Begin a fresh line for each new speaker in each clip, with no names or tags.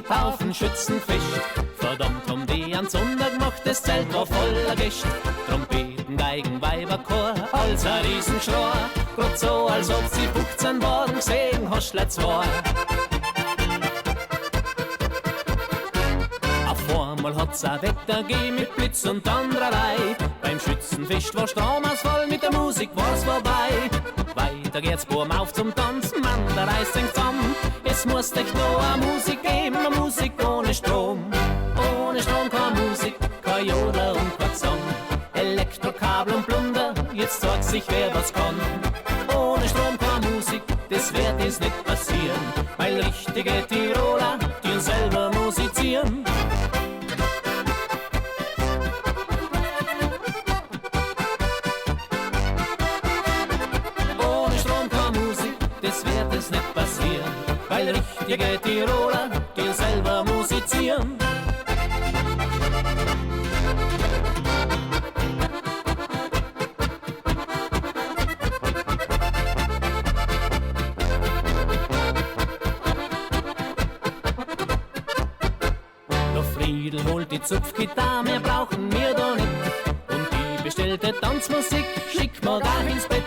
Haufen Schützenfisch. Verdammt haben die an Sonntag gemacht, das Zelt war voller Gischt. Trompeten, Geigen, Weiberchor, als ein Riesenschrei. Grad so, als ob sie 15 waren, gesehen hast du zwei. Auf einmal hat's ein Wetter gegeben mit Blitz und Donnerei. Beim Schützenfest war Stromausfall, mit der Musik war's vorbei. Weiter geht's, Burm auf zum Tanz, Mann, der reißt den zusammen. Es muss echt noch eine Musik geben, eine Musik ohne Strom. Ohne Strom keine Musik, kein Jodler und kein Gesang. Elektrokabel und Plunder, jetzt zeigt sich wer was kann. Ohne Strom keine Musik, das wird jetzt nicht passieren, weil richtige Tiroler, die selber musizieren. Ohne Strom keine Musik, das wird jetzt nicht passieren, weil richtige Tiroler, die selber musizieren. Friedl holt die Zupfgitarre, mehr brauchen wir da nicht. Und die bestellte Tanzmusik schickt man gar ins Bett.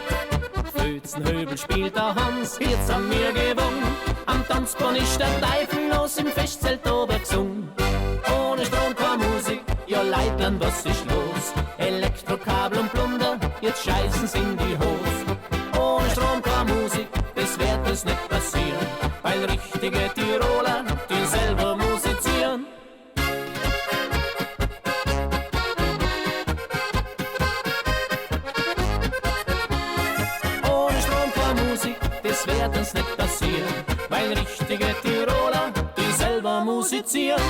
Pfötzenhöbel spielt der Hans, jetzt haben wir gewonnen. Am Tanzbahn ist der Teufel los, im Festzelt ober gesungen. Ohne Strom keine Musik, ja Leitland, was ist los? Elektrokabel und Plunder, jetzt scheißen's in die Hose. Ohne Strom keine Musik, das wird es nicht passieren, weil richtige Tiroler, die selber musizieren. Das wird uns nicht passieren, weil richtige Tiroler, die selber musizieren.